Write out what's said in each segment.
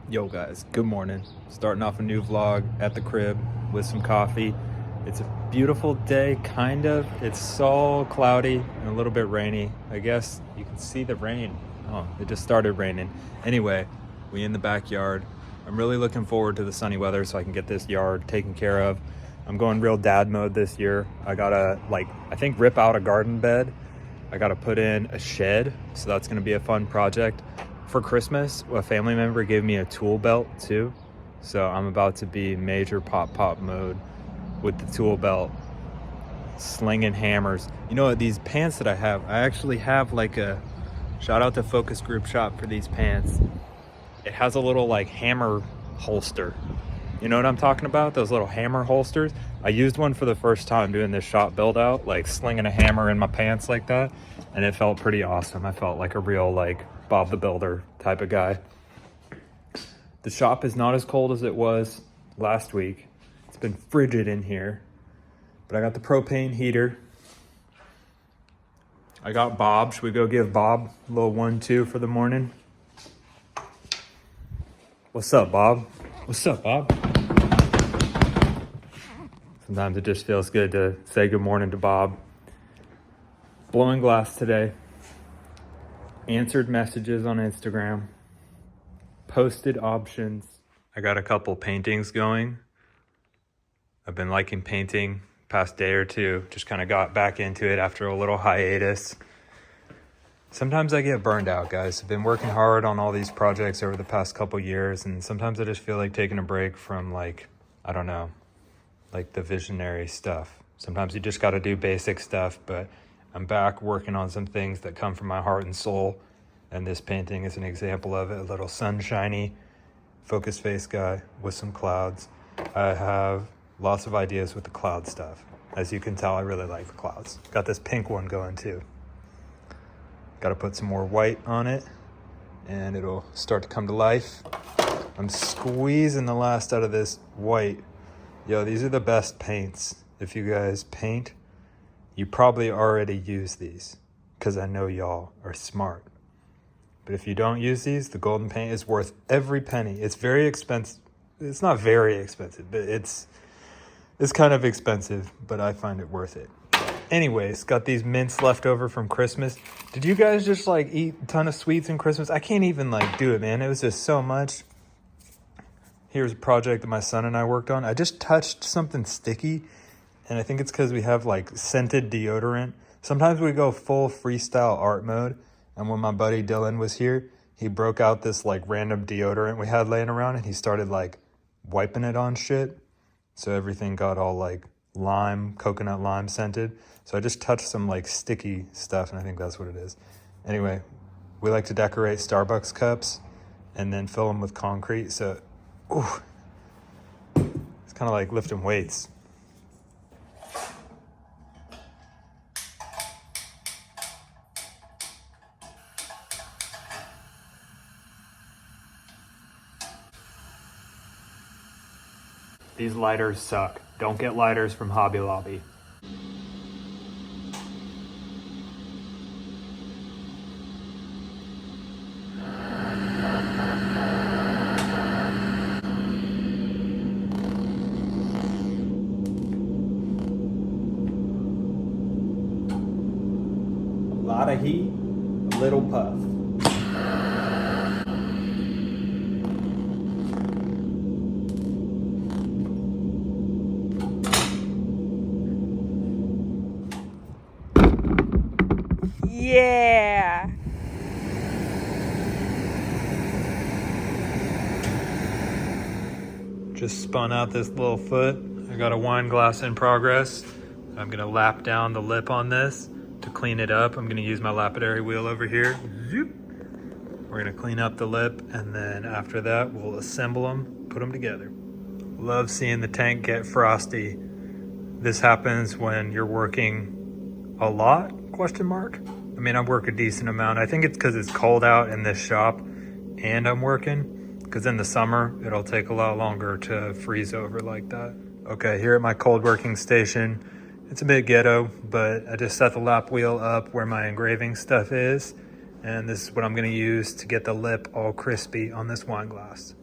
Yo guys, good morning. Starting off a new vlog at the crib with some coffee. It's a beautiful day, kind of. It's so cloudy and a little bit rainy. I guess you can see the rain. Oh, it just started raining. Anyway, we in the backyard. I'm really looking forward to the sunny weather so I can get this yard taken care of. I'm going real dad mode this year. I gotta I think rip out a garden bed. I gotta put in a shed, so that's gonna be a fun project. For Christmas, a family member gave me a tool belt too. So I'm about to be major pop mode with the tool belt, slinging hammers. You know what, these pants that I actually have like a, shout out to Focus Group Shop for these pants. It has a little like hammer holster. You know what I'm talking about? Those little hammer holsters. I used one for the first time doing this shop build out, like slinging a hammer in my pants like that. And it felt pretty awesome. I felt like a real like Bob the Builder type of guy. The shop is not as cold as it was last week. It's been frigid in here, but I got the propane heater. I got Bob. Should we go give Bob a little 1-2 for the morning? What's up, Bob? What's up, Bob? Sometimes it just feels good to say good morning to Bob. Blowing glass today. Answered messages on Instagram. Posted options. I got a couple paintings going. I've been liking painting past day or two. Just kind of got back into it after a little hiatus. Sometimes I get burned out, guys. I've been working hard on all these projects over the past couple years, and sometimes I just feel like taking a break from like, I don't know, like the visionary stuff. Sometimes you just got to do basic stuff, but I'm back working on some things that come from my heart and soul, and this painting is an example of it. A little sunshiny focus face guy with some clouds. I have lots of ideas with the cloud stuff. As you can tell, I really like the clouds. Got this pink one going too. Got to put some more white on it and it'll start to come to life. I'm squeezing the last out of this white. Yo, these are the best paints. If you guys paint, you probably already use these because I know y'all are smart. But if you don't use these, the golden paint is worth every penny. It's very expensive. It's not very expensive, but it's kind of expensive, but I find it worth it. Anyways, got these mints left over from Christmas. Did you guys just like eat a ton of sweets in Christmas? I can't even like do it, man. It was just so much. Here's a project that my son and I worked on. I just touched something sticky, and I think it's because we have like scented deodorant. Sometimes we go full freestyle art mode, and when my buddy Dylan was here, he broke out this like random deodorant we had laying around, and he started like wiping it on shit. So everything got all like coconut lime scented. So I just touched some like sticky stuff, and I think that's what it is. Anyway, we like to decorate Starbucks cups and then fill them with concrete. So, ooh, it's kind of like lifting weights. These lighters suck. Don't get lighters from Hobby Lobby. A lot of heat, a little puff. Yeah. Just spun out this little foot. I got a wine glass in progress. I'm gonna lap down the lip on this to clean it up. I'm gonna use my lapidary wheel over here. Zoop. We're gonna clean up the lip, and then after that, we'll assemble them, put them together. Love seeing the tank get frosty. This happens when you're working a lot, question mark? I mean, I work a decent amount. I think it's because it's cold out in this shop and I'm working, because in the summer, it'll take a lot longer to freeze over like that. Okay, here at my cold working station, it's a bit ghetto, but I just set the lap wheel up where my engraving stuff is, and this is what I'm gonna use to get the lip all crispy on this wine glass.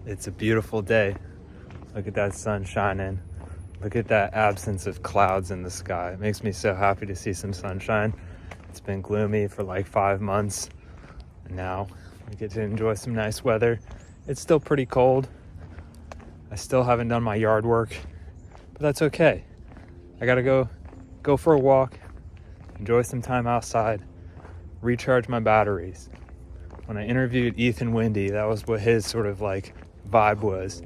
It's a beautiful day. Look at that sun shining. Look at that absence of clouds in the sky. It makes me so happy to see some sunshine. It's been gloomy for like 5 months, and now we get to enjoy some nice weather. It's still pretty cold. I still haven't done my yard work, but that's okay. I gotta go for a walk, enjoy some time outside, recharge my batteries. When I interviewed Ethan Windy, that was what his sort of like vibe was.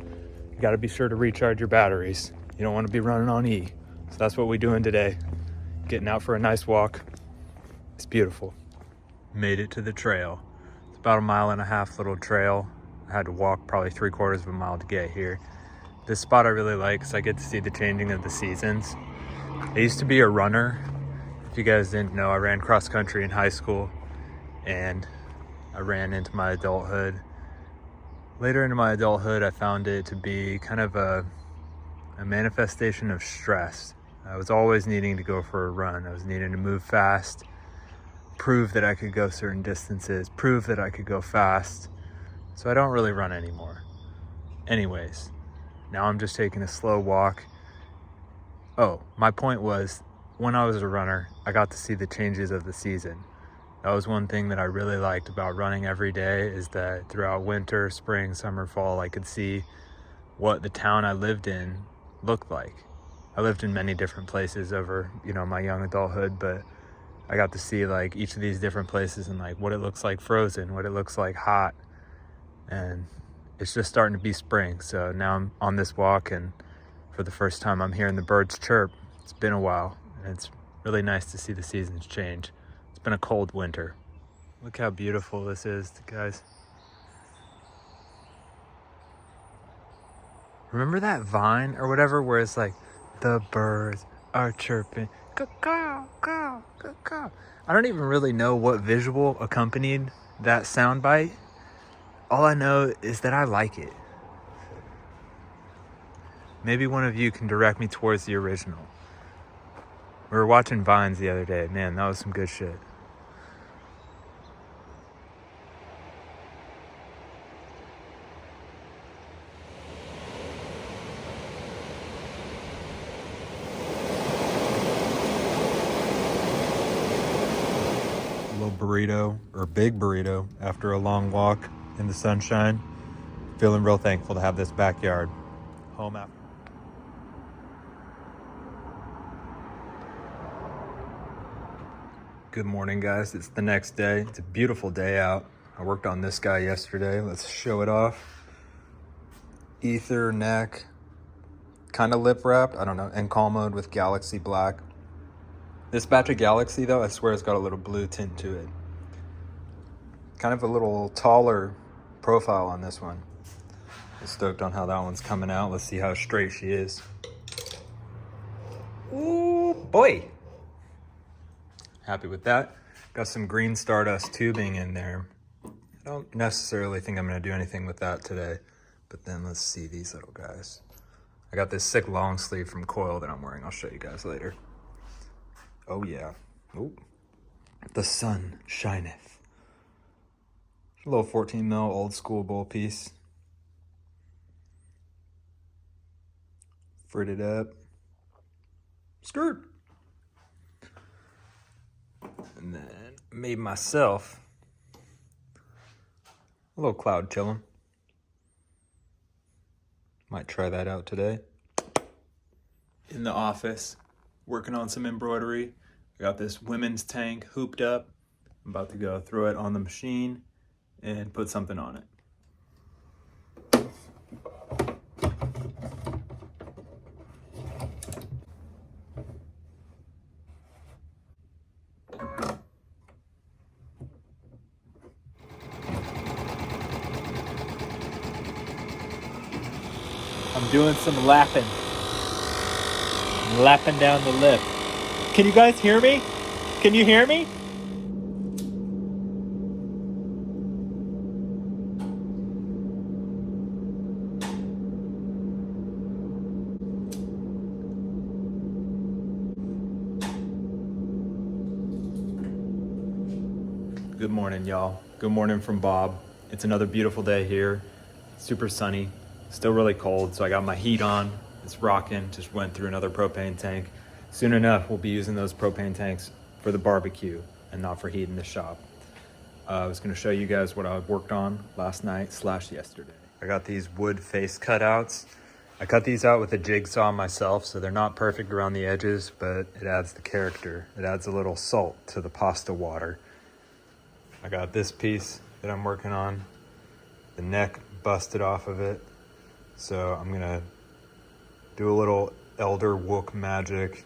You got to be sure to recharge your batteries. You don't want to be running on E. So that's what we're doing today. Getting out for a nice walk. It's beautiful. Made it to the trail. It's about a 1.5 mile little trail. I had to walk probably 3/4 of a mile to get here. This spot I really like because I get to see the changing of the seasons. I used to be a runner. If you guys didn't know, I ran cross country in high school, and I ran into my adulthood. Later into my adulthood, I found it to be kind of a manifestation of stress. I was always needing to go for a run. I was needing to move fast, prove that I could go certain distances, prove that I could go fast. So I don't really run anymore. Anyways, now I'm just taking a slow walk. Oh, my point was, when I was a runner, I got to see the changes of the season. That was one thing that I really liked about running every day, is that throughout winter, spring, summer, fall, I could see what the town I lived in looked like. I lived in many different places over, my young adulthood, but I got to see like each of these different places and like what it looks like frozen, what it looks like hot. And it's just starting to be spring. So now I'm on this walk, and for the first time I'm hearing the birds chirp. It's been a while, and it's really nice to see the seasons change. It's been a cold winter. Look how beautiful this is, guys. Remember that Vine or whatever where it's like, the birds are chirping, caw, caw, caw. I don't even really know what visual accompanied that soundbite. All I know is that I like it. Maybe one of you can direct me towards the original. We were watching Vines the other day. Man, that was some good shit. Little burrito, or big burrito, after a long walk in the sunshine. Feeling real thankful to have this backyard. Home after. Good morning, guys. It's the next day. It's a beautiful day out. I worked on this guy yesterday. Let's show it off. Ether neck, kind of lip wrapped. I don't know. And call mode with Galaxy Black. This batch of Galaxy, though, I swear it's got a little blue tint to it. Kind of a little taller profile on this one. I'm stoked on how that one's coming out. Let's see how straight she is. Ooh, boy. Happy with that. Got some green Stardust tubing in there. I don't necessarily think I'm going to do anything with that today. But then let's see these little guys. I got this sick long sleeve from Coil that I'm wearing. I'll show you guys later. Oh yeah. Ooh. The sun shineth. A little 14 mil old school bowl piece. Fritted up. Skirt. And then made myself a little cloud chillum. Might try that out today. In the office, working on some embroidery. I got this women's tank hooped up. I'm about to go throw it on the machine and put something on it. I'm doing some lapping. Lapping down the lip. Can you guys hear me? Can you hear me? Good morning, y'all. Good morning from Bob. It's another beautiful day here. Super sunny. Still really cold, so I got my heat on. It's rocking, just went through another propane tank. Soon enough, we'll be using those propane tanks for the barbecue and not for heating the shop. I was gonna show you guys what I worked on last night / yesterday. I got these wood face cutouts. I cut these out with a jigsaw myself, so they're not perfect around the edges, but it adds the character. It adds a little salt to the pasta water. I got this piece that I'm working on. The neck busted off of it. So I'm gonna do a little Elder Wook magic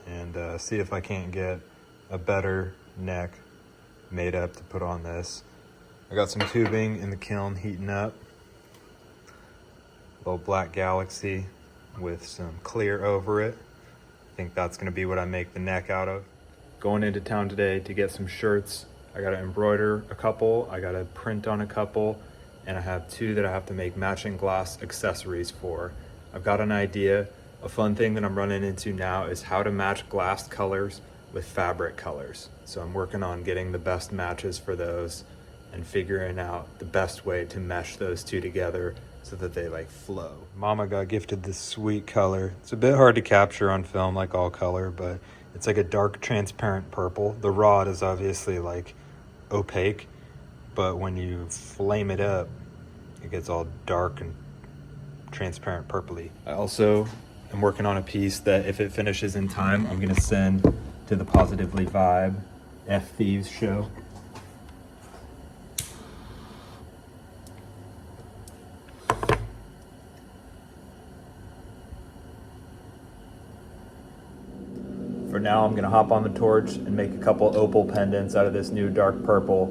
and see if I can't get a better neck made up to put on this. I got some tubing in the kiln heating up. Little black galaxy with some clear over it. I think that's gonna be what I make the neck out of. Going into town today to get some shirts. I gotta embroider a couple, I gotta print on a couple, and I have 2 that I have to make matching glass accessories for. I've got an idea. A fun thing that I'm running into now is how to match glass colors with fabric colors. So I'm working on getting the best matches for those and figuring out the best way to mesh those 2 together so that they like flow. Mama got gifted this sweet color. It's a bit hard to capture on film like all color, but it's like a dark transparent purple. The rod is obviously like opaque, but when you flame it up, it gets all dark and transparent purpley. I also am working on a piece that if it finishes in time, I'm gonna send to the Positively Vibe F Thieves show. For now, I'm gonna hop on the torch and make a couple opal pendants out of this new dark purple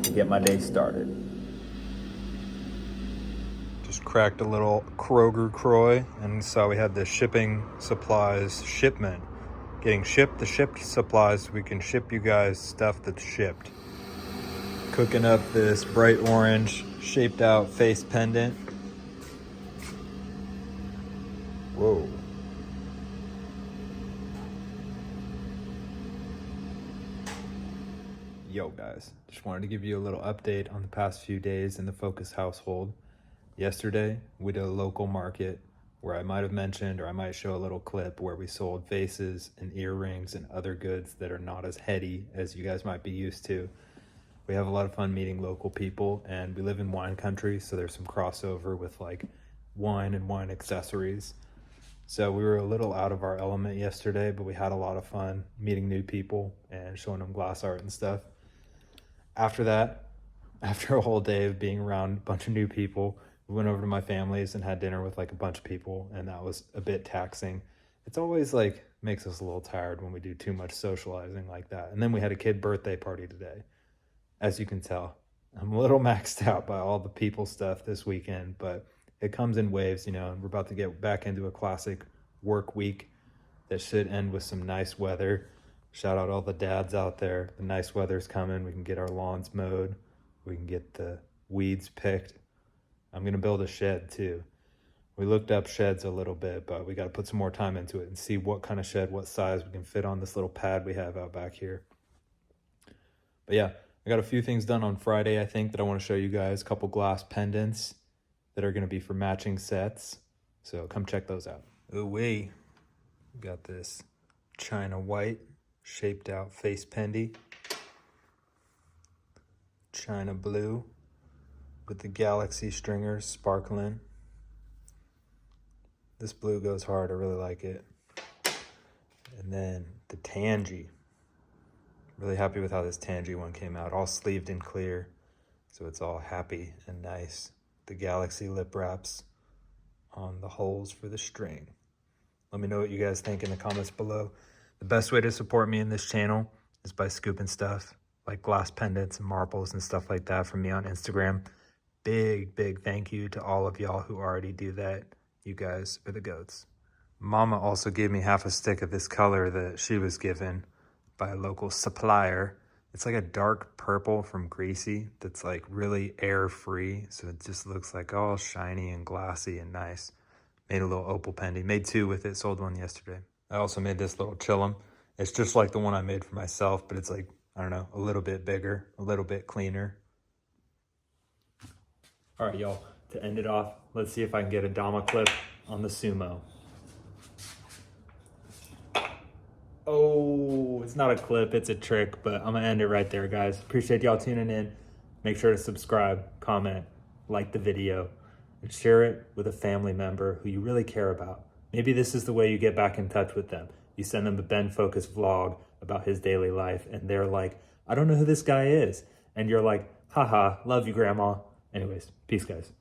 to get my day started. Just cracked a little Kroger Croy and saw we had the shipping supplies shipment. Getting shipped the shipped supplies so we can ship you guys stuff that's shipped. Cooking up this bright orange shaped out face pendant. Whoa. Yo guys, just wanted to give you a little update on the past few days in the Focus household. Yesterday, we did a local market where I might have mentioned or I might show a little clip where we sold vases and earrings and other goods that are not as heady as you guys might be used to. We have a lot of fun meeting local people, and we live in wine country, so there's some crossover with like wine and wine accessories. So we were a little out of our element yesterday, but we had a lot of fun meeting new people and showing them glass art and stuff. After that, after a whole day of being around a bunch of new people, we went over to my family's and had dinner with like a bunch of people, and that was a bit taxing. It's always like makes us a little tired when we do too much socializing like that. And then we had a kid birthday party today. As you can tell, I'm a little maxed out by all the people stuff this weekend, but it comes in waves, you know, and we're about to get back into a classic work week that should end with some nice weather. Shout out all the dads out there. The nice weather's coming. We can get our lawns mowed. We can get the weeds picked. I'm going to build a shed too. We looked up sheds a little bit, but we got to put some more time into it and see what kind of shed, what size we can fit on this little pad we have out back here. But yeah, I got a few things done on Friday, I think, that I want to show you guys. A couple glass pendants that are going to be for matching sets. So come check those out. Ooh wee. Got this China white shaped out face pendy. China blue with the galaxy stringers sparkling. This blue goes hard, I really like it. And then the tangy. Really happy with how this tangy one came out, all sleeved in clear. So it's all happy and nice. The galaxy lip wraps on the holes for the string. Let me know what you guys think in the comments below. The best way to support me in this channel is by scooping stuff like glass pendants and marbles and stuff like that from me on Instagram. Big thank you to all of y'all who already do that. You guys are the goats. Mama also gave me half a stick of this color that she was given by a local supplier. It's like a dark purple from Greasy that's like really air free. So it just looks like all shiny and glassy and nice. Made a little opal pendy. Made 2 with it, sold 1 yesterday. I also made this little chillum. It's just like the one I made for myself, but it's like, I don't know, a little bit bigger, a little bit cleaner. All right, y'all. to end it off, let's see if I can get a Dama clip on the sumo. Oh, it's not a clip, it's a trick, but I'm gonna end it right there, guys. Appreciate y'all tuning in. Make sure to subscribe, comment, like the video, and share it with a family member who you really care about. Maybe this is the way you get back in touch with them. You send them a Ben Focus vlog about his daily life, and they're like, I don't know who this guy is. And you're like, haha, love you, Grandma. Anyways, peace, guys.